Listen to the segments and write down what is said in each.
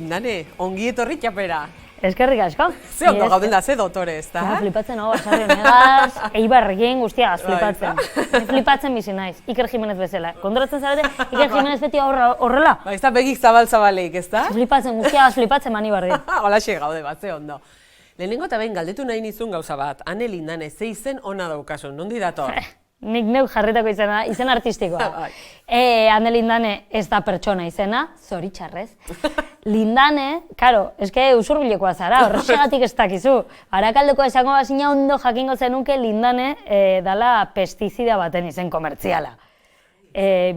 Lindane, ongi etorri txapera. Eskerrik asko. Ze ondo gauden da, ze dotore, ez da? Flipatzen hau, Basarri honegaz, Eibarrekin guztiagaz flipatzen. Flipatzen bizi naiz, Iker Jimenez bezala. Kontoratzen zarete, Iker Jimenez beti horrela? Ba, ez da begik zabal-zabaleik, ez da? Flipatzen, guztiagaz flipatzen mani barri. Holaxe gaude bat, ze ondo. Lehenengo eta behin galdetu nahi nizun gauza bat, Ane Lindane, ze izen ona daukasun, nondi dator? Nik neuk jarritako izena, izen artistikoa. Ane Lindane ez da pertsona izena, zoritxarrez. Lindane, karo, eske usurbilekoa zara, horrexegatik ez dakizu. Arakaldekoa esango bazina ondo jakingo zenuke Lindane dala pestizida baten izen komertziala.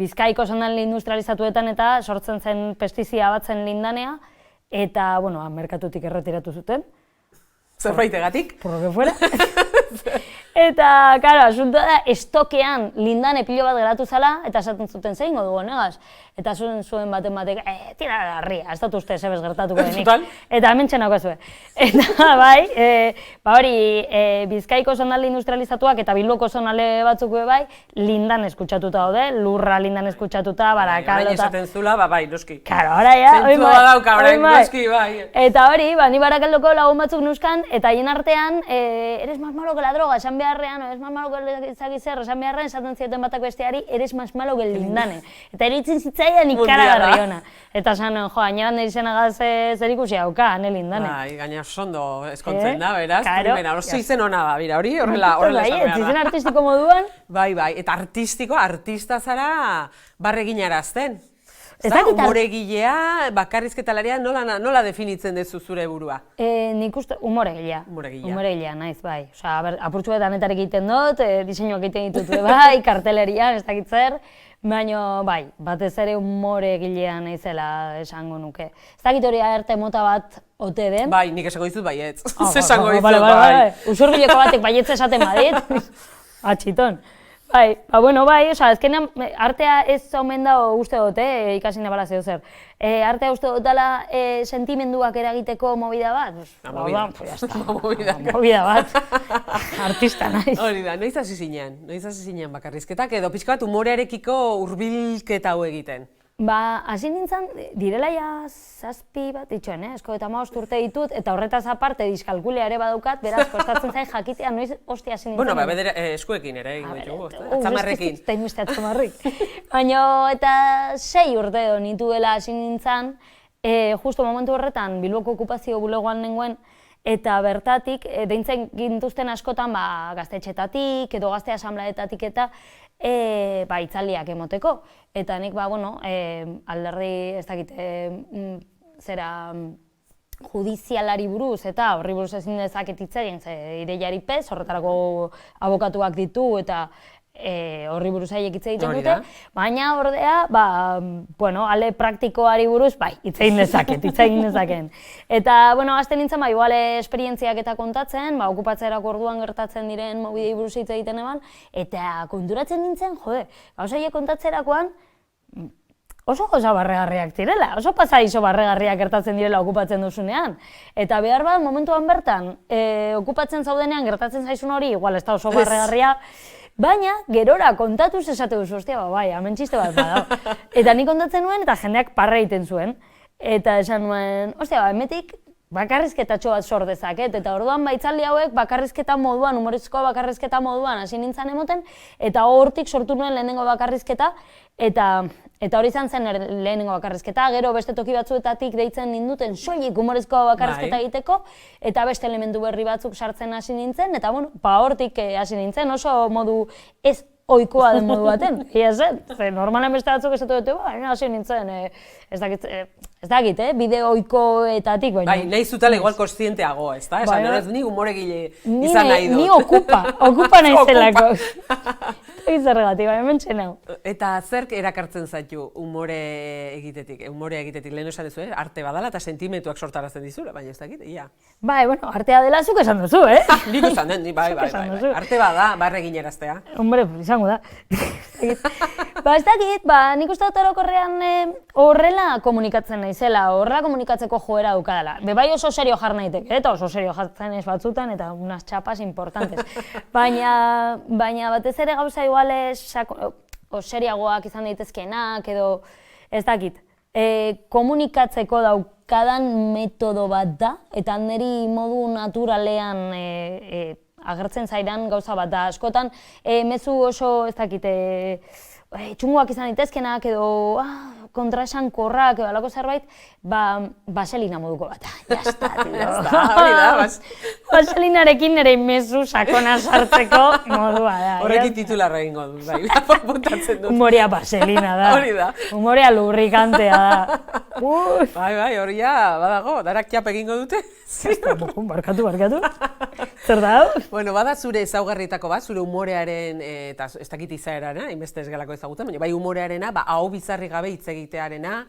Bizkaiko zondan industrializatuetan eta sortzen zen pestizida batzen Lindanea, eta, bueno, merkatutik erretiratu zuten. Zerbaitegatik? Por lo que fuera. Eta, karo, asuntoa da, estokean Lindane pilo bat geratu zala, eta esaten zuten zein godu honegaz. Eta zuen baten batek, tira garria, ez dut uste zebez gertatuko denik. Eta hemen txenako zuen. Eta, bai, hori, Bizkaiko zonalde industrializatuak eta Bilboko zonalde batzuk bai, Lindane eskutsatuta daude, lurra Lindane eskutsatuta, Barakaldo eta... Baina esaten zula, bai, noski. Karo, hora ya, zentzua badauka, orain, noski, bai. Eta hori, ni Barakaldoko lagun batzuk nuskan, eta hien artean, eres más malo que la droga, esan beharrean, eres más malo que ezagizer, esan beharrean, esaten zieten batak besteari, eres más malo que Lindane. Eta eritzen zitzaidan ikaragarri ona. Eta esan, gaineran izenagaz zer ikusi hauka, Ane Lindane. Bai, gaina sondo eskontzen da, beraz. Primera, oso izen ona da, bira, hori horrela esan behar da. Izen artistiko moduan. Bai, eta artista zara barreginarazten. Umoregilea, bakarrizketalaria, nola definitzen dezu zure burua? Nik uste, umoregilea. Umoregilea, naiz, bai. Osa, apurtxu eta netarek egiten dut, diseinuak egiten ditut bai, kartelerian, ez dakit zer, baina, bai, batez ere umoregilea naizela esango nuke. Ez dakit hori arte mota bat ote den. Bai, nik esango dizut baietz. Esango dizut, bai. Usurbileko batek baietz esaten badit. Atxiton. Bai, bueno, bai, oza, ezkenean artea ez omen dago uste dut, ikasi nebala zeo zer. Artea uste dut dela sentimenduak eragiteko movida bat. Movida bat. Artista naiz. Hori da, noiz hasi zinen bakarrizketak edo pixka bat umorearekiko hurbilketa hau egiten? Ba, hasi nintzen, direla ja zazpi bat ditxoen, esko eta 15 urte ditut, eta horretaz aparte diskalkulea ere badaukat, beraz, kostatzen zain jakitea noiz hostia hasi nintzen. Bueno, ba, bedera eskuekin ere egingo ditugu, atzamarrekin. Ez da inbeste atzamarrik. Baina, eta 6 urte edo nituela hasi nintzen, justo momentu horretan Bilboko okupazio bulegoan nengoen, eta bertatik, deintzen gintuzten askotan gaztetxetatik edo gazte asambleetatik eta itzaldiak emoteko. Eta nik, alderdi, ez dakit, judizialari buruz eta horri buruz ezin dezaket hitz egin, ideiari pez, horretarako abokatuak ditu eta horri buruz haiek hitz egiten dute, baina ordea, ale praktikoari buruz, hitz egin dezaken. Eta, gazte nintzen, igual esperientziak eta kontatzen, okupatzerako orduan gertatzen diren mobidei buruz hitz egiten eban, eta konturatzen nintzen, gauza haiek kontatzerakoan, oso gauza barregarriak direla, oso pasaizo barregarriak gertatzen direla okupatzen duzunean. Eta behar bat, momentuan bertan, okupatzen zaudenean gertatzen zaizun hori, igual ez da oso barregarria, baina, gerora kontatuz esate duzu, hemen txiste bat badao. Eta nik kontatzen nuen eta jendeak parra egiten zuen. Eta esan nuen, hemetik bakarrizketatxo bat sor dezaket, eta orduan hitzaldi hauek bakarrizketa moduan, humorezko bakarrizketa moduan hasi nintzen emoten, eta hortik sortu nuen lehenengo bakarrizketa, eta hori izan zen lehenengo bakarrizketa, gero beste toki batzuetatik deitzen ninduten soilik humorezko bakarrizketa egiteko, eta beste elementu berri batzuk sartzen hasi nintzen, eta hortik hasi nintzen, oso modu ez ohikoa den modu baten. Ia zen, normalan beste batzuk esatu dute, hasi nintzen, ez dakit, bide ohikoetatik, baina... Bai, nahi zutela igual kontzienteago, ez da? Esan, ni humoregile izan nahi dut. Ni okupa nahizelako. Izerregatik, hemen txenau. Eta zerk erakartzen zaitu humore egitetik, lehen esan duzu, arte badala eta sentimentuak sortarazten dizula, baina ez dakit, ia. Bai, artea dela zuk esan duzu, Nik esan den, bai. Arte bada, barregineraztea. Hombre, izango da. Ez dakit, nik uste dut orokorrean horrela komunikatzen naizela, horrela komunikatzeko joera dukadala. Bai oso serio jar nahitek, eta oso serio jartzen ez batzutan, eta unas txapas importantes. Baina batez ere gauza iguales seriagoak izan daitezkeenak, edo ez dakit, komunikatzeko eskadan metodo bat da, eta niri modu naturalean agertzen zaidan gauza bat da. Askotan, mezu oso, ez dakite, txunguak izan ditezkenak edo kontraesankorrak edo alako zerbait, baselina moduko bat. Jazta, tio. Hori da, baselinarekin nire mezu sakona sartzeko modua da. Horrekin titularra egingo du, bai, puntatzen dut. Humorea baselina da. Hori da. Humorea lubrikantea da. Bai, hori ja, badago, darak txap egingo dute. Barkatu. Zer da? Bueno, bada zure ezaugarrietako bat, zure humorearen, eta ez dakit izaerana, inbeste ez galako ezagutzen, baina bai humorearena, hau bizarri gabe hitz egitearena,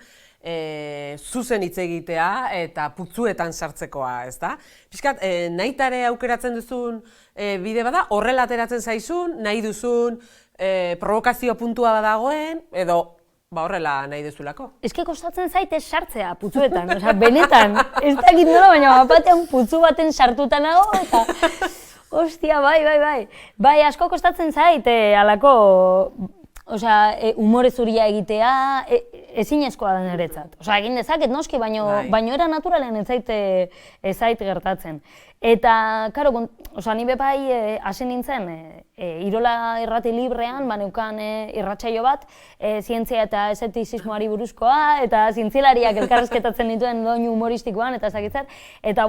zuzen hitz egitea eta putzuetan sartzekoa, ezta? Pixkat, nahitare aukeratzen duzun bide bada, horrela ateratzen zaizun, nahi duzun provokazio puntua badagoen, edo horrela nahi duzulako. Eske kostatzen zaite sartzea putzuetan, benetan, ez dakit nola, baina batean putzu baten sartuta nago, eta ostia, bai. Bai, asko kostatzen zaite, halako, umore zuria egitea, ezinezkoa da niretzat. Egin dezaket noski, baina era naturalean ez zait gertatzen. Eta, karo, ni bepai hasi nintzen, Irola irrati librean, neukan irratsaio bat, zientzia eta esetizismoari buruzkoa, eta zientzialariak elkarrezketatzen dituen doinu humoristikoan, eta ezakitzer, eta,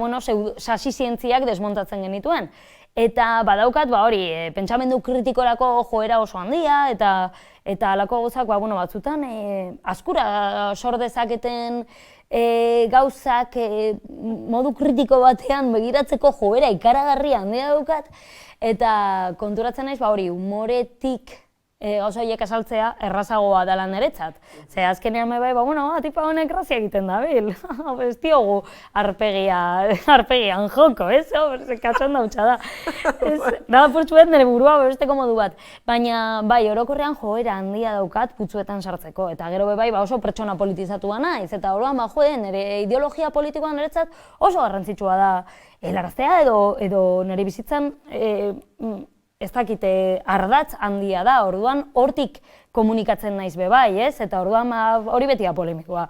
sasi zientziak desmontatzen genituen. Eta badaukat, hori, pentsamendu kritikorako joera oso handia, eta halako gauzak, batzutan, askura sor dezaketen gauzak modu kritiko batean begiratzeko joera ikaragarria handia daukat, eta konturatzen naiz, hori, humoretik gauza horiek azaltzea errazagoa dela niretzat. Ze azkenean tipa honek grazia egiten dabil. Ez diogu arpegian joko, ez? Katxon dautxa da. Da, purtsuet nire burua besteko modu bat. Baina, orokorrean joera handia daukat putzuetan sartzeko. Eta gero oso pertsona politizatua naiz. Eta oroan, nire ideologia politikoan niretzat oso garrantzitsua da helaraztea edo nire bizitzan ez dakite ardatz handia da, orduan hortik komunikatzen naiz bai, ez? Eta orduan hori beti polemikoa.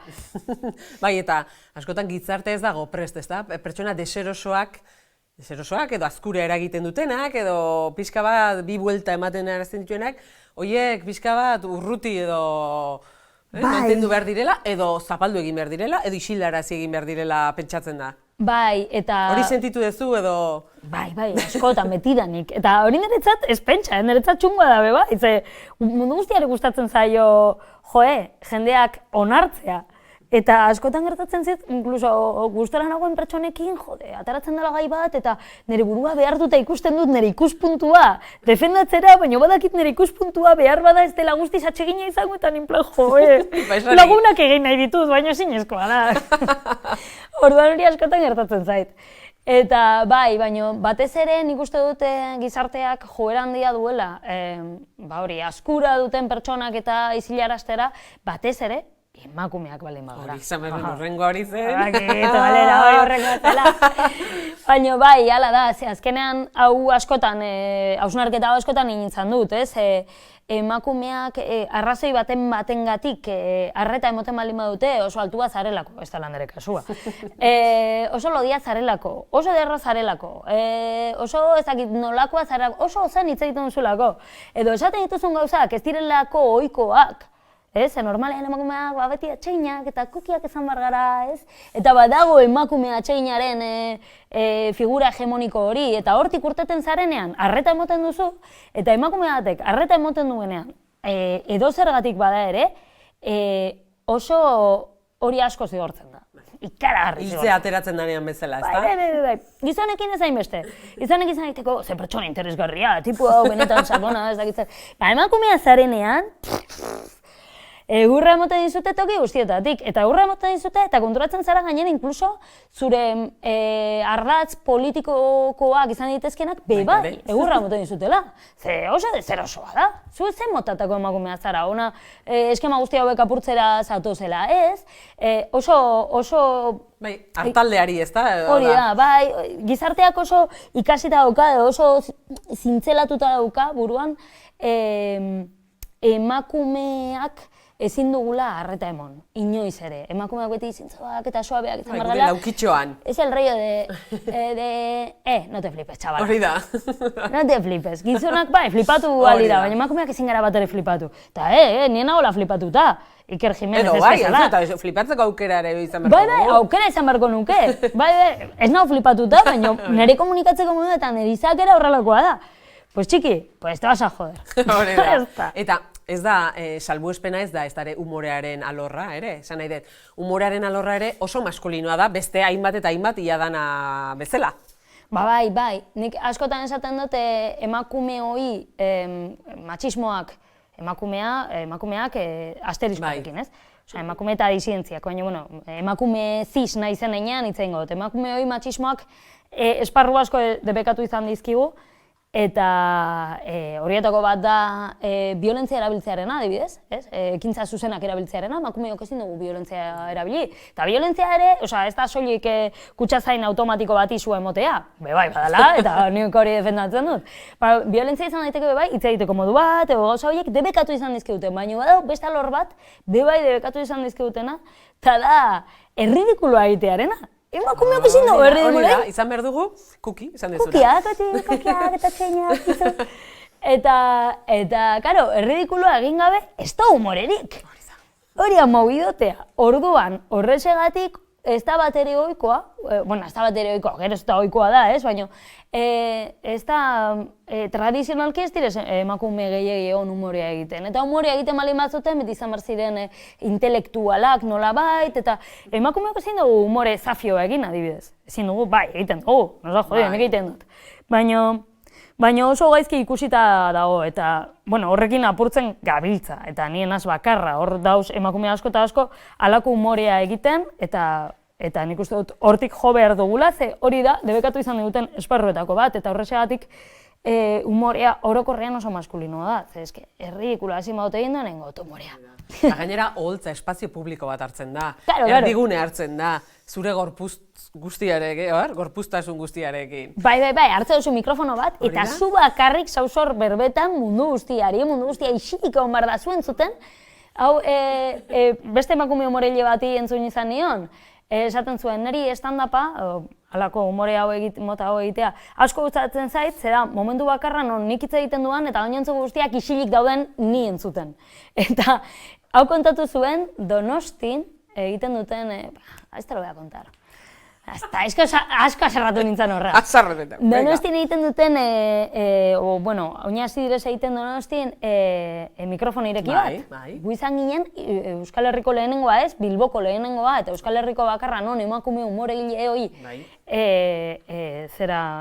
Bai, eta askotan gizarte ez dago prest, ez da? Pertsona deserosoak edo azkura eragiten dutenak, edo pixka bat bi buelta ematen arazten dituenak, horiek pixka bat urruti edo mantendu behar direla, edo zapaldu egin behar direla, edo isildarazi egin behar direla pentsatzen da. Bai, eta... Hori sentitu duzu edo... Bai, askotan betidanik. Eta hori niretzat ez pentsa, niretzat txungoa da bai. Ze mundu guztiari gustatzen zaio, jendeak onartzea. Eta askotan gertatzen zit, inkluso gustora nagoen pertsonekin, ataratzen dela gai bat, eta nire burua behar dut ikusten dut nire ikuspuntua defendatzera, baina badakit nire ikuspuntua behar bada ez dela guztiz atsegina izango, eta ninplan, lagunak egin nahi ditut, baina zinezkoa da. Orduan hori askotan gertatzen zait. Eta bai, baina batez ere nik uste dute gizarteak joera handia duela, askura duten pertsonak eta isilaraztera, batez ere, emakumeak baldin bagara. Hori, izan behar horrengo hori zen. Hori horrengo zela. Baina bai, hala da, azkenean hau askotan, hausnarketa hau askotan nintzen dut, ez? Emakumeak arrazoi batengatik arreta emoten baldin badute oso altua zarelako, ez da landere kasua. Oso lodia zarelako, oso derra zarelako, oso ezakit nolakoa zarelako, oso zen hitz egiten duzulako. Edo esaten dituzun gauzak ez direlako ohikoak. Normalean emakumeak beti atseginak eta kukiak esan bar gara, ez? Eta badago emakume atseginaren figura hegemoniko hori, eta hortik urteten zarenean, arreta emoten duzu, eta emakume batek arreta emoten duenean, edo zergatik bada ere, oso hori asko zigortzen da. Ikaragarri zigortzen. Hiltzea ateratzen danean bezala, ez da? Bai. Gizonekin ez hainbeste. Gizonek izan egiteko, ze pertsona interesgarria, tipu hau benetan sakona, ez dakitzen. Emakumea zarenean, egurra emoten dizute toki guztietatik, eta egurra emoten dizute, eta konturatzen zara gainera inkluso zure ardatz politikokoak izan ditezkenak bai, egurra emoten dizutela. Ze oso dezerosoa da. Zu zen motatako emakumea zara, ona eskema guzti hauek apurtzera zatozela, ez? Oso... Bai, hartaldeari, ez da? Hori da, bai, gizarteak oso ikasita dauka, oso zintzelatuta dauka buruan emakumeak ezin dugula arreta emon, inoiz ere. Emakumeak beti zintzoak eta suabeak izan behar dela. Laukitxoan. Es el rollo no te flipes, chaval. Hori da. No te flipes. Gizonak bai, flipatu alira, baina emakumeak ezin gara bat ere flipatu. Eta nien nagoela flipatuta. Iker Jimenez ez bezala. Eta flipatzeko aukera ere izan beharko dugu. Bai, aukera izan beharko nuke. Bai, ez nago flipatuta, baina nire komunikatzeko modu eta nire izakera horrelakoa da. Pues txiki, pues te vas a joder. Hori da. Eta ez da, salbuespena ez da, ez da humorearen alorra, ere? Esan nahi dut, humorearen alorra ere oso maskulinoa da, beste hainbat eta hainbat ia dana bezala. Bai. Nik askotan esaten dute emakumeoi matxismoak, emakumeak asteriskoekin, ez? Osa, emakume eta disientziak, baina, bueno, emakume cis nahi zen einean hitz egingo dut. Emakumeoi matxismoak esparru asko debekatu izan dizkigu, eta horietako bat da biolentzia erabiltzearena, adibidez, ekintza zuzenak erabiltzearena, emakumeok ezin dugu biolentzia erabili. Eta biolentzia ere, ez da soilik kutxazain automatiko bat izu emotea, bai, badala, eta niok hori defendatzen dut. Biolentzia izan daiteke bai, hitz egiteko modu bat, gauza horiek debekatu izan dizkiguten, baina badau beste alor bat, bai debekatu izan dizkigutena, eta da erridikuloa egitearena. Emakumeok ezin dugu erridikuloa. Izan behar dugu, kuki, izan dezuna. Kukiak eta txeinak. Eta, karo, erridikuloa egin gabe, ez da humorerik. Hori mobidotea. Orduan, horrezegatik, ez da bat ere ohikoa, ez da bat ere ohikoa, gero ez da ohikoa da, baina ez da tradizionalki ez direz emakume gehiegi egon humorea egiten. Eta humorea egiten baldin batzuten, beti izan behar ziren intelektualak nolabait, eta emakumeok ezin dugu humore zafioa egin adibidez. Ezin dugu, bai, egiten dugu, nik egiten dut. Baina oso gaizki ikusita dago, eta horrekin apurtzen gabiltza, eta nien az bakarra, hor dauz emakume asko eta asko halako humorea egiten, eta nik uste dut hortik jo behar dugula, ze hori da, debekatu izan diguten esparruetako bat, eta horrexegatik humorea orokorrean oso maskulinoa da, ze eske, erridikula hasi maute egin duen engot humorea. Gainera, oholtza, espazio publiko bat hartzen da, erdigune hartzen da, zure gorpuztasun guztiarekin. Bai, hartze duzu mikrofono bat, eta zu bakarrik zauzor berbetan mundu guztia isilik egon behar da zuen zuten. Hau, beste emakume humoreile bati entzun izan nion, esaten zuen, niri stand-upa, halako humore mota hau egitea, asko gustatzen zait, zera momentu bakarra non nik hitz egiten duan, eta gainontzu guztiak isilik dauden ni entzuten. Eta hau kontatu zuen, Donostin egiten duten, ez te lo voy a contar. Asko aserratu nintzen horra. Donostin egiten duten, oinasi direz egiten Donostin mikrofon ireki bat. Gu izan ginen Euskal Herriko lehenengoa ez, Bilboko lehenengoa, eta Euskal Herriko bakarra non emakume humoregile hori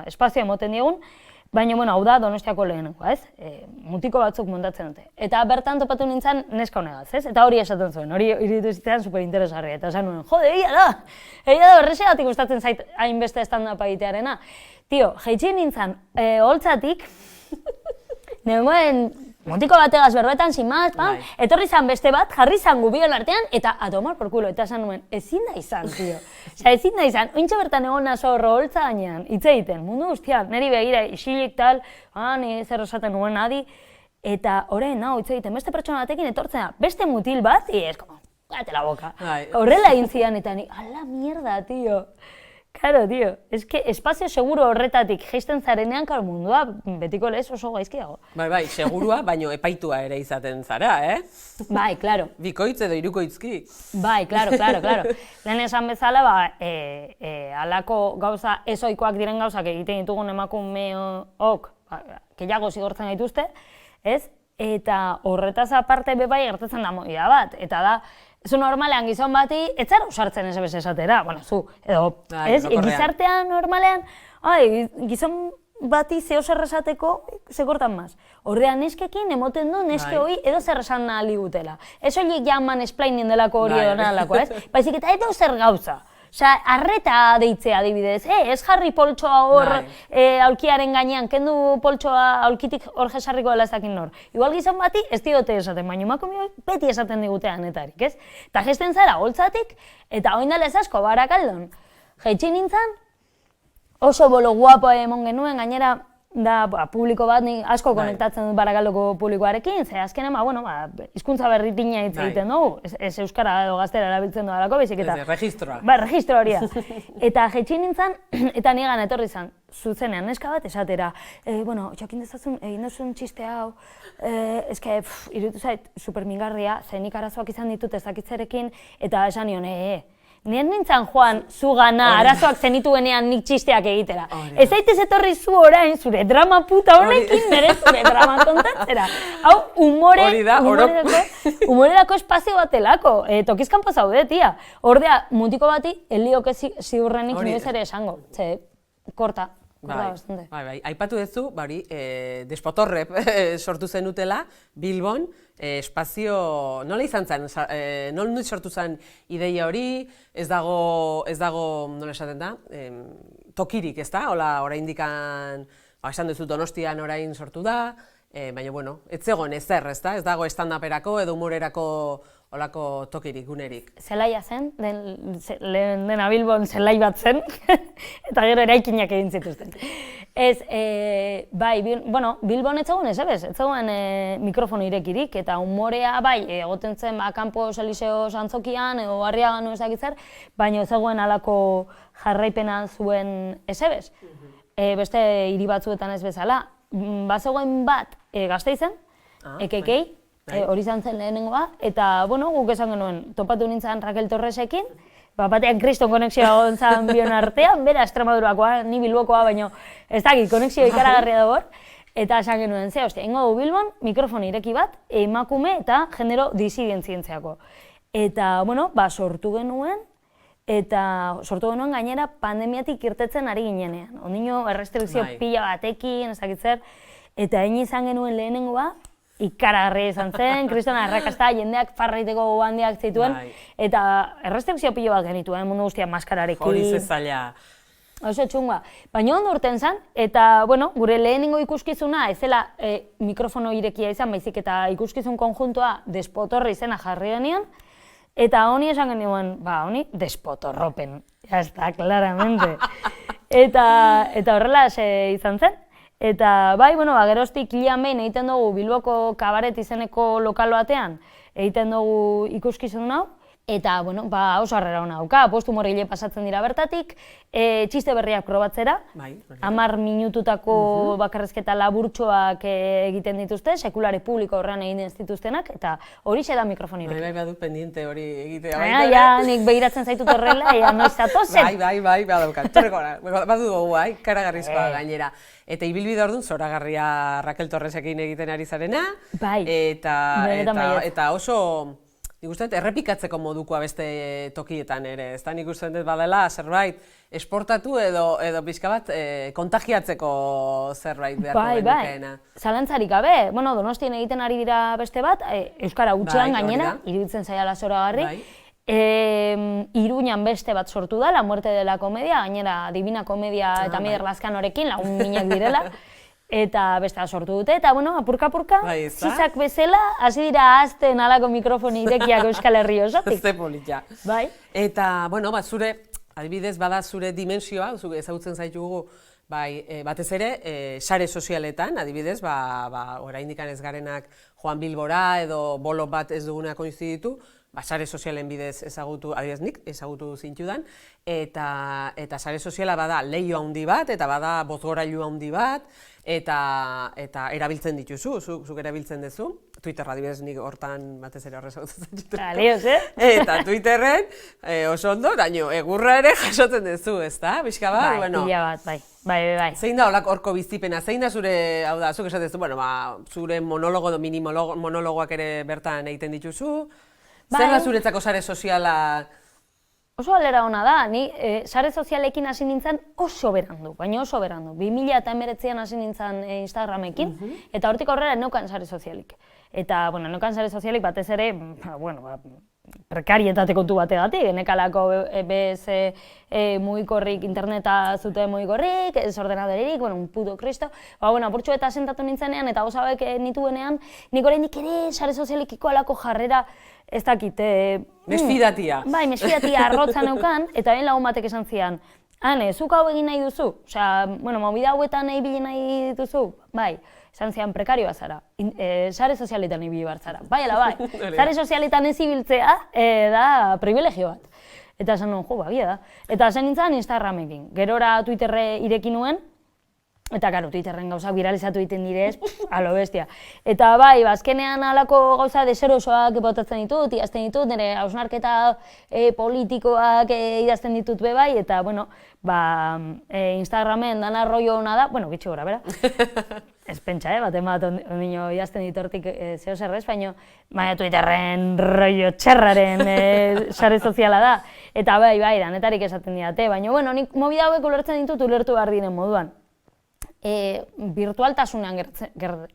espazioa emoten diegun, baina, hau da Donostiako lehenengoa, ez? Mutiko batzuk montatzen dute. Eta bertan topatu nintzen neska honegaz, ez? Eta hori esaten zuen, hori iruditu zitzaidan superinteresgarria. Eta esan nuen, jode, egia da, horrexegatik gustatzen zait hainbeste stand-upa egitearena. Tio, jaitsi nintzen, holtzatik, nengoen mutiko bategaz berbetan, sin más, etorri zan beste bat, jarri zan gubion artean, eta a tomar por culo, eta esan nuen, ezin da izan, tio. Ezin da izan, ointxe bertan egon naso holtza gainean, hitz egiten, mundu guztian, niri begira, isilik tal, ni zer esaten nuen adi, eta orain, hitz egiten, beste pertsona batekin etortzen da, beste mutil bat, ez, como, gate la boca. Horrela egin zidan, eta ni, ala mierda, tio. Claro, tio, espazio seguro horretatik geisten zarenean, karo mundua, betiko lez oso gaizki dago. Bai, segurua, baino epaitua ere izaten zara, Bai, klaro. Bikoitz edo hirukoitzki. Bai, klaro. Lehen esan bezala, halako gauza ezoikoak diren gauzak egiten ditugun emakumeok, gehiago zigortzen gaituzte, ez? Eta horretaz aparte bebai gertatzen da moida bat, eta da, zu normalean gizon bati, ez zara usartzen ez esatera, zu, edo, ez? Gizartean normalean, gizon bati zeo zer esateko, segortan maz. Horrean neskekin emoten du neske hori edo zer esan nahi ligutela. Ez horiek jaman esplainin delako hori edo nalako, ez? Baizik eta edo zer gauza. Osa, arreta deitzea adibidez, ez jarri poltsoa hor aulkiaren gainean, kendu poltsoa aulkitik hor jesarriko dela ezakin nor. Igual gizon bati ez diote esaten, baina emakumeok beti esaten digutean anetarik, ez? Eta gesten zara holtzatik, eta oindalez asko barakaldon. Jaitsi nintzen, oso bolo guapo emon genuen, gainera da publiko bat, ni asko konektatzen dut Barakaldoko publikoarekin, ze azkenean, hizkuntza berritina hitz egiten dugu, ez euskara edo gaztera erabiltzen dudalako, baizik eta... Registroa. Registro hori da. Eta jetxin nintzen, eta niegan etorri izan, zuzenean, neska bat esatera, jakin dezazun, egin duzun txiste hau, iruditu zait, supermingarria, zenik arazoak izan ditut ezakitzerekin, eta esan nion, nien nintzen joan zugana arazoak zenituenean nik txisteak egitera. Ez zaitez etorri zu orain zure drama puta honekin nire zure drama kontatzera. Hau, humorerako espazio batelako, tokizkanpo zaude, tia. Ordea, mutiko bati, helioke ziurrenik nire ere esango. Ze, korta. Bai, aipatu duzu, Despotorrep sortu zenutela, Bilbon, espazio, nola izan zen, nola sortu zen ideia hori, ez dago, nola esaten da, tokirik, ez da, oraindikan, esan duzu Donostian orain sortu da, baina, ez zegoen ezer, ez da, ez dago stand-uperako edo humorerako olako tokirik, gunerik. Zelaia zen, lehen dena Bilbon zelai bat zen, eta gero eraikinak egin zituzten. Bilbon ez zegoen ez zegoen mikrofono irekirik, eta humorea, egoten zen kanpo Eliseo Santzokian, edo Arriagan ezakitzer, baina ez zegoen halako jarraipena zuen ez beste hiri batzuetan ez bezala. Bazegoen bat Gasteizen, EKK, hori izan zen lehenengoa, eta, guk esan genuen, topatu nintzen Raquel Torresekin, batean kriston konexioa egon zen bion artean, bera Extremadurakoa, ni Bilbokoa, baina ez dakit, konexio ikaragarria dago hor, eta esan genuen, ingo du Bilbon, mikrofon ireki bat, emakume eta genero disidentzientziako. Eta, sortu genuen, eta sortu genuen gainera pandemiatik irtetzen ari ginenean. Ondino, errestrikzio pila batekin, ez dakit zer, eta egin izan genuen lehenengoa, ikaragarria izan zen, kristona arrakasta, jendeak farraiteko handiak zituen, eta errestrikzio pilo bat genituen, mundu guztian maskararekin. Hori zezaila. Oso txunga. Baina ondo urten zen, eta, gure lehenengo ikuskizuna, ez zela mikrofono irekia izan, baizik eta ikuskizun konjuntua Despotorre izena jarri denean, eta honi esan genuen, honi despotorropen, jazta, claramente. Eta horrela izan zen. Eta geroztik hilean behin egiten dugu Bilboko Kabaret izeneko lokal batean, egiten dugu ikuskizun hau, eta oso harrera hona dauka, postu morrile pasatzen dira bertatik, txiste berriak probatzera, 10 minututako bakarrizketa laburtxoak egiten dituzte, sekulare publiko horrean egin ez dituztenak, eta hori da mikrofonirekin. Bai, badu pendiente hori egitea. Nik behiratzen zaitut horrela, noiz zatozen. Bai, badaukat, badu dugu, karagarrizkoa gainera. Eta ibilbide orduan zoragarria Raquel Torresekin egiten ari zarena, eta oso, nik uste dut, errepikatzeko modukoa beste tokietan ere, ez da nik uste dut badela zerbait esportatu edo pixka bat kontagiatzeko zerbait beharko genukeena. Zalantzarik gabe, Donostien egiten ari dira beste bat, Euskara gutxean gainera, iruditzen zaiala zoragarri, Iruñan beste bat sortu da, La muerte de la comedia, gainera Divina Komedia eta Mider Lazkanorekin, lagun minak direla, eta beste sortu dute, eta apurka-apurka, zizak bezala, hasi dira azten alako mikrofoni irekiak Euskal Herri osotik. Zte polita. Eta, zure, adibidez, bada zure dimensioa, ezagutzen zaitugu, batez ere, sare sozialetan, adibidez, oraindik ez garenak Joan Bilbora edo bolo bat ez duguna koinziditu, sare sozialen bidez ezagutu, adibidez nik, ezagutu zintudan, eta sare soziala bada leiho handi bat, eta bada bozgorailu handi bat, eta erabiltzen dituzu, zuk erabiltzen duzu. Twitter adibidez nik hortan batez ere horrez ezagutzen dituzu. Alioz, Eta Twitterren oso ondo, daño, egurra ere jasotzen duzu, ezta? Bizka bat, pila bat, bai. Zein da horko bizipena, zein da zure, hau da, zuk esatezu, zure monologo edo mini monologoak ere bertan egiten dituzu, zer da zuretzako sare soziala? Oso alera hona da, ni sare sozialekin hasi nintzen oso berandu, baina oso berandu. 2019an hasi nintzen Instagramekin, eta hortik aurrera neukan sare sozialik. Eta, neukan sare sozialik batez ere, prekarietate kontu bategatik, nekalako bez mugikorrik, interneta zute mugikorrik, ez ordenadorerik, un puto kristo. Apurtxo eta sentatu nintzenean, eta gozabek nituenean, nik oraindik ere sare sozialikiko alako jarrera, ez dakit... Mesfidatia. Mesfidatia arrotza neukan, eta ben lagun batek esan zian, Hane, zuk hau egin nahi duzu? Osea, bueno, movida hauetan ibili nahi duzu? Bai, esan zian prekarioa zara, sare sozialetan ibili behar zara. Bai, ala bai, sare sozialetan ez ibiltzea da privilegio bat. Eta esan nuen, jo, bagia da. Eta esan nintzen Instagramekin. Gerora Twitterre ireki nuen, eta karo, Twitterren gauza viralizatu egiten direz, alo bestia. Eta bai, azkenean halako gauza deserosoak botatzen ditut, idazten ditut, nire hausnarketa politikoak idazten ditut be bai, eta bueno, Instagramen dana rollo hona da, bueno, bitxi gora, bera. Ez pentsa, baten bat ondino idazten ditortik zeo zerrez, baina Twitterren rollo txerraren sare soziala da. Eta bai, danetarik esaten didate, baina bueno, nik movida hauek ulertzen ditut ulertu behar diren moduan. Virtualtasunean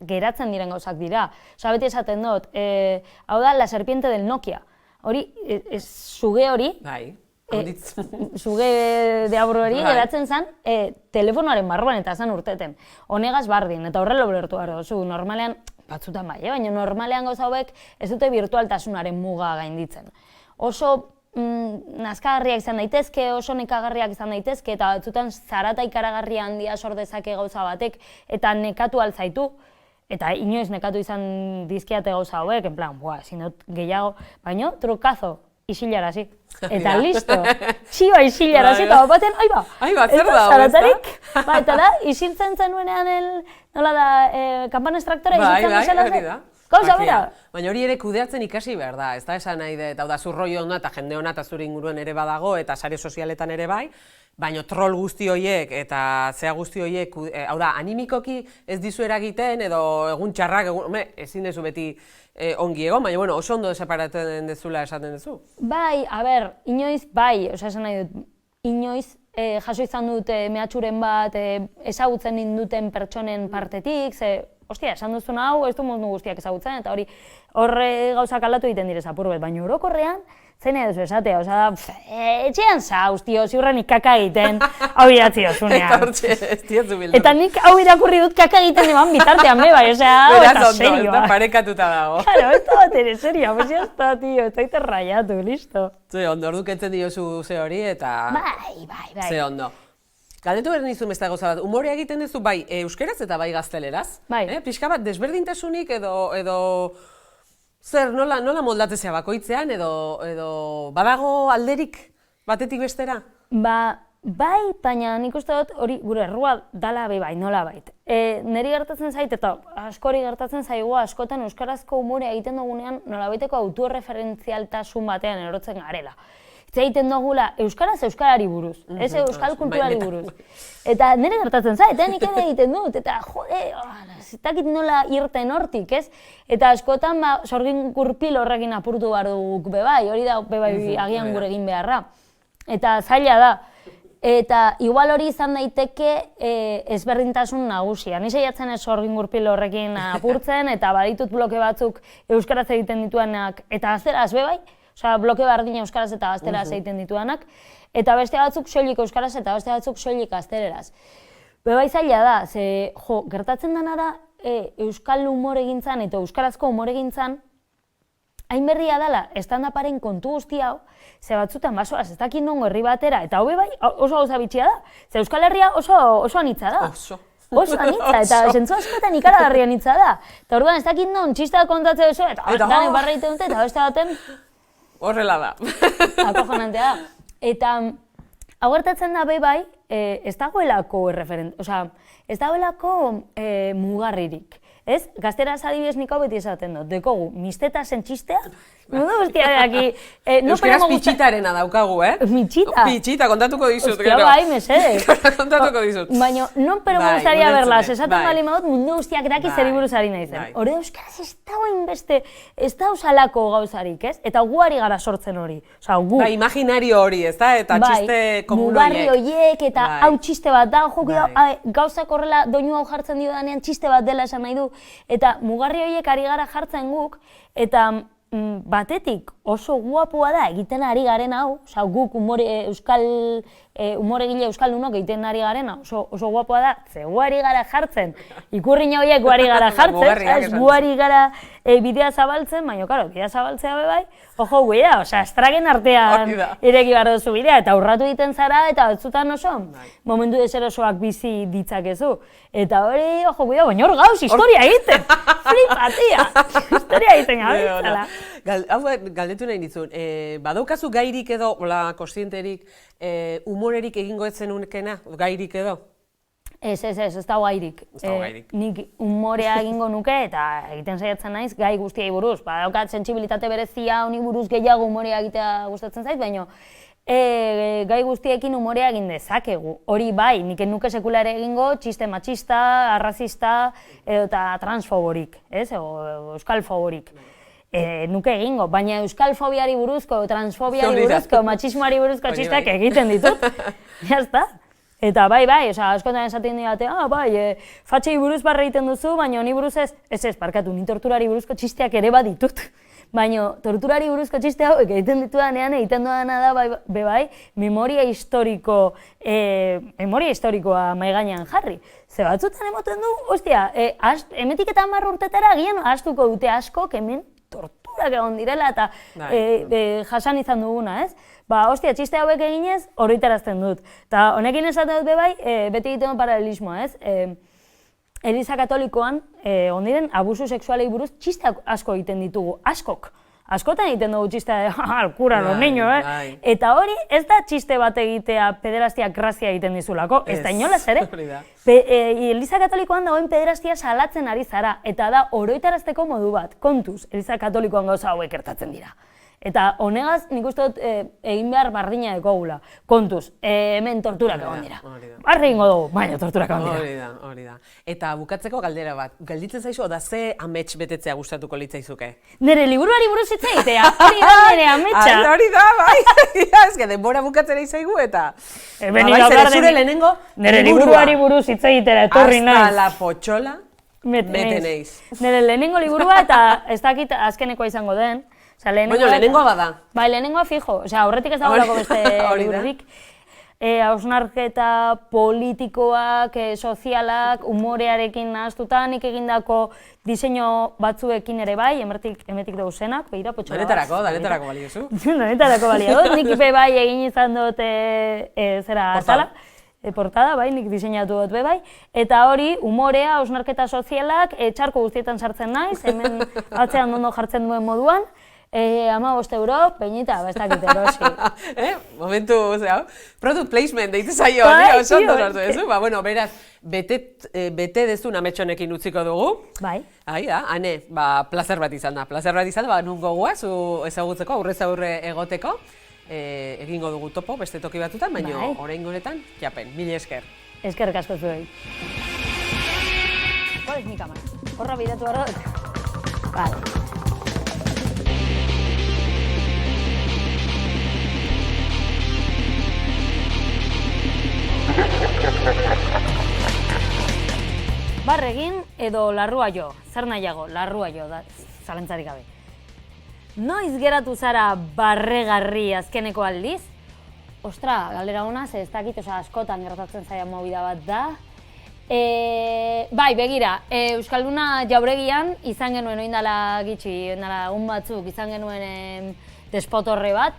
geratzen diren gauzak dira. Osa, beti esaten dut, hau da, la serpiente del Nokia. Hori, suge hori, suge deabro hori geratzen zen, telefonoaren barruan eta zen urteten. Honegaz bardin, eta horrela ulertu behar duzu, normalean, batzutan bai, baina normalean gauza hauek ez dute virtualtasunaren muga gainditzen. Oso nazkagarriak izan daitezke, oso nekagarriak izan daitezke, eta batzutan zarata ikaragarria handia sor dezake gauza batek, eta nekatu altzaitu, eta inoiz nekatu izan dizkiate gauza hauek, en plan, ezin dut gehiago, baina trukazo, isilarazi. Eta listo, txioa isilarazi, eta baten, aiba, zer da, zaratarik, eta da, isiltzen zenuenean, nola da, kanpan estraktora isiltzen izela zen. Gauza bera! Baina hori ere kudeatzen ikasi behar da, ez da esan nahi dut, hau da zurroi hona eta jende hona eta zure inguruen ere badago eta sare sozialetan ere bai, baina troll guzti horiek eta zea guzti horiek, hau da, animikoki ez dizu eragiten edo egun txarrak, ezin dezu beti ongi egon, baina bueno, oso ondo separatzen dezula esaten dezu. Bai, a ber, inoiz, bai, esan nahi dut, inoiz jaso izan dut mehatxuren bat, ezagutzen ninduten pertsonen partetik, ostia, esan duzun hau, ez du mundu guztiak ezagutzen, eta horre gauzak aldatu egiten direz apur bet, baina orokorrean, zein nahi duzu esatea, oza, etxean zauz, tio, ziurrenik kaka egiten, hau idatzi dozunean. Eta nik hau irakurri dut kaka egiten eman bitartean be, bai, osea, hau eta serioa. Beraz ondo, parekatuta dago. Claro, ez da bat ere serioa, pues ya está, tio, ez daite raiatu, listo. Ze ondo, orduketzen diozu ze hori eta... Bai. Ze ondo. Galdetu behar nizun beste gauza bat, umorea egiten duzu bai euskeraz eta bai gazteleraz? Bai. Pixka bat desberdintasunik edo zer, nola moldatzea bakoitzean edo badago alderik batetik bestera? Bai, baina nik uste dut hori gure errua dala bai, nola bait. Neri gertatzen zait eta askori gertatzen zaigu askotan euskarazko umorea egiten dugunean nolabaiteko autorreferentzialtasun batean erotzen garela. Egiten dugula euskarari buruz, ez euskal kulturari buruz. Eta nire gertatzen zait, nik ere egiten dut, eta jode, ez dakit nola irten hortik, ez? Eta askotan sorgin gurpil horrekin apurtu behar duguk bebai, hori da bebai agian gure egin beharra. Eta zaila da. Eta igual hori izan daiteke ezberdintasun nagusia. Ni saiatzen ez sorgin gurpil horrekin apurtzen, eta baditut bloke batzuk euskaraz egiten dituenak, eta gazteraz bebai, osea, bloke bardina euskaraz eta gazteraz egiten dituanak, eta beste batzuk soilik euskaraz eta beste batzuk soilik gazteleraz. Bebai zaila da, ze, gertatzen dena da, euskal humoregintzan eta euskarazko humoregintzan, hain berria dela, stand-uparen kontu guzti hau, ze batzutan basoaz ez dakit nongo herri batera, eta hobe bai oso gauza bitxia da, ze Euskal Herria oso anitza da. Oso anitza, eta zentzu askotan ikaragarri anitza da. Eta orduan ez dakit non txista kontatzea oso, eta danen barra egiten dute, eta beste baten... Horrela da. Akojonantea da. Eta hau gertatzen da bai, ez dagoelako ez dagoelako mugarririk. Ez? Gazteraz adibidez nik hau beti esaten dut, dekogu, mistetasen txistea, mundu guztia daki... Euskaraz pitxitarena daukagu, Mitxita. Pitxita, kontatuko dizut, gero. Ostia, bai, mesedez. Kontatuko dizut. Baina, non pero me gustaría verlas, esaten bali maut mundu guztiak daki zer buruz ari naizen. Hore euskaraz ez dago inbeste, ez da usalako gauzarik, ez? Eta gu ari gara sortzen hori. Osa, gu. Ba, imaginario hori, ez da? Eta txiste komun horiek. Mugarri horiek, eta hau txiste bat da, gauzak horrela doinu hau jartzen dio danean txiste bat dela esan nahi du. Eta mugarri horiek ari gara jartzen guk, eta batetik oso guapua da egiten ari garen hau, oza, guk humoregile euskaldunok egiten ari garen hau, oso guapua da, ze gu ari gara jartzen, ikurriña horiek gu ari gara jartzen, gu ari gara bidea zabaltzen, baina, karo, bidea zabaltzea bai, ojo guida, osea, estragen artean ireki behar duzu bidea, eta urratu egiten zara, eta batzutan oso, momentu deserosoak bizi ditzakezu. Eta hori, ojo guida, baina hor gauz, historia egiten, flipatia, historia egiten gabitzala. Hau galdetu nahi ditzun, badaukazu gairik edo, hola, konstienterik, humorerik egingo etzen unekena, gairik edo? Ez dago gairik. Nik humorea egingo nuke eta egiten saiatzen naiz gai guztiei buruz. Badaukat sentsibilitate berezia honi buruz gehiago humorea egitea gustatzen zait, baina gai guztiekin humorea egin dezakegu. Hori bai, nik nuke sekula ere egingo txiste matxista, arrazista eta transfoborik, ez? O euskalfoborik. Nuke egingo, baina euskalfobiari buruzko, transfobiari buruzko, matxismoari buruzko txisteak egiten ditut. Jazta. Eta bai, askotan esaten didate, fatxei buruz barra egiten duzu, baina honi buruz ez, parkatu, ni torturari buruzko txisteak ere baditut. Baina torturari buruzko txiste hauek egiten ditudanean, egiten duana da, bai, memoria historikoa mahai gainean jarri. Ze batzutan emoten du, ostia, hemetik eta 10 urtetara agian ahaztuko dute asko, hemen torturak egon direla eta jasan izan duguna, ez? Ostia, txiste hauek eginez, horritarazten dut. Eta honekin esaten dut bebai, beti egiten paralelismoa, ez? Eliza Katolikoan, ondiren, abusu sexualei buruz txiste asko egiten ditugu, askok. Askotan egiten dugu txistea, alkura, los niño, Eta hori, ez da txiste bat egitea pederastia grazia egiten dizulako, ez da inolaz ere. Eliza Katolikoan dagoen pederastia salatzen ari zara, eta da oroitarazteko modu bat, kontuz, Eliza Katolikoan gauza hauek gertatzen dira. Eta honegaz nik uste dut egin behar bardina dekogula. Kontuz, hemen torturak egon dira. Barri ingo dugu, baina torturak egon dira. Hori da. Eta bukatzeko galdera bat, galditzen zaizu, da ze amets betetzea gustatuko litzaizuke? Nire liburuari buruz hitz egitea, hori da nire ametsa. Hori da, bai. Ez que denbora bukatzera izaigu eta... Zure lehenengo nire liburuari buruz hitz egitera etorri naiz. Hasta la potxola mete neiz. Nire lehenengo liburua eta ez dakit azkenekoa izango den. Lehenengoa bada. Bai, lehenengoa fijo. Aurretik ez dagoelako beste libururik. Hausnarketa politikoak, sozialak, humorearekin nahaztuta, nik egindako diseinu batzuekin ere bai, emetik dugu zenak, behira, potxola bat. Danetarako baliozu. Danetarako baliozu. Nik bai egin izan dut atala. Portada, bai, nik diseinatu dut bai. Eta hori, humorea, hausnarketa sozialak, txarko guztietan sartzen naiz, hemen atzean ondo jartzen duen moduan. 15 euro, peñita, ez dakit erosi. Momentu, product placement deitu zaio, oso ondo sartu duzu. Bueno, beraz, bete dezun ametxonekin utziko dugu. Bai. Hane, plazer bat izan da, nungo guaz, ezagutzeko, aurrez aurre egoteko. Egingo dugu topo, beste toki batutan, baina oraingo honetan, japen, mila esker. Eskerrik asko zuei. ¿Cuál es mi cámara? Horra bidatu behar dut? Vale. Barregin edo larrua jo, zer nahiago, larrua jo, zalantzarik gabe. Noiz geratu zara barregarri azkeneko aldiz? Ostra, galdera hona, ez dakit, askotan gertatzen zaia movida bat da. Bai, begira, Euskalduna jauregian izan genuen oindala gitxi, egun batzuk izan genuen despotorre bat.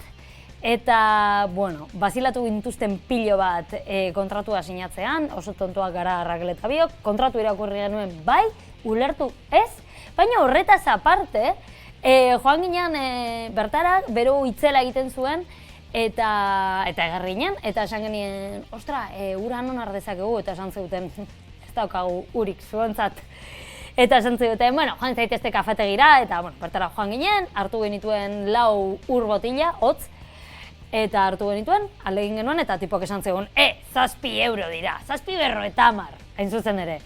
Eta, bueno, bazilatu gintuzten pilo bat kontratua sinatzean, oso tontuak gara Rakel eta biok, kontratu irakurri genuen bai, ulertu ez, baina horretaz aparte, joan ginean bertara, bero itzela egiten zuen, eta egarri ginen, eta esan genien, ostra, ura non ardezakegu, eta esan zeuten, ez daukagu urik zuentzat. Eta esan zeuten, bueno, joan zaitezte kafetegira, eta bertara joan ginen, hartu genituen 4 ur botila, hotz, eta hartu genituen, alegin genuen, eta tipok esan zegoen, 7 euro dira, 7,50, hain zuzen ere.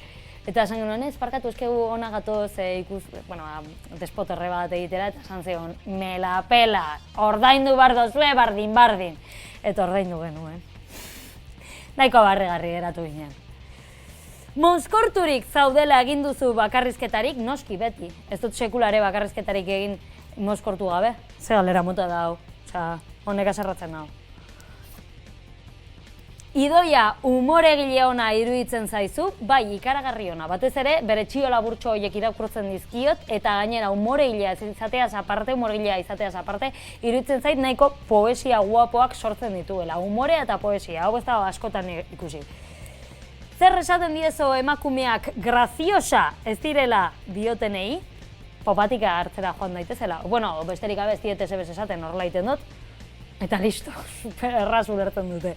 Eta esan genuen, ez, parkatu eskegu hona gatoz despoterre bat egitera, eta esan zegoen, me la pela, ordaindu behar dozue, bardin. Eta ordaindu genuen. Nahiko barregarri geratu ginen. Mozkorturik zaudela egin duzu bakarrizketarik, noski beti. Ez dut sekulare bakarrizketarik egin mozkortu gabe. Ze galera mota da hau, honek aserratzen dago. Idoia umoregile ona iruditzen zaizu, bai ikaragarri ona. Batez ere, bere txio laburtxo horiek irakurtzen dizkiot, eta gainera umoregilea izateaz aparte, iruditzen zait nahiko poesia guapoak sortzen dituela. Umorea eta poesia, hau ez da askotan ikusi. Zer esaten diezo emakumeak graziosa ez direla diotenei, popatika hartzera joan daitezela. Bueno, besterik gabe ez diete zebez esaten horrela iten dut. Eta listo, super erraz ulertzen dute.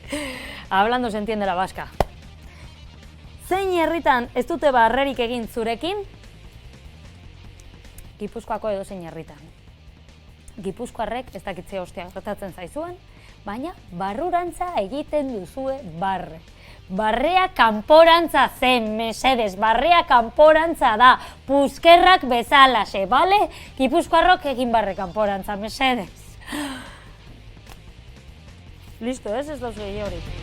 Hablando se entiende la vasca. Zein herritan ez dute barrerik egin zurekin? Gipuzkoako edo zein herritan. Gipuzkoarrek ez dakitze hostia gertatzen zaizuen, baina barrurantza egiten duzue barre. Barrea kanporantza zen, mesedes, barrea kanporantza da, puzkerrak bezalaxe, bale? Gipuzkoarrok egin barre kanporantza, mesedes. Listo, ez dauzu gehiagorik.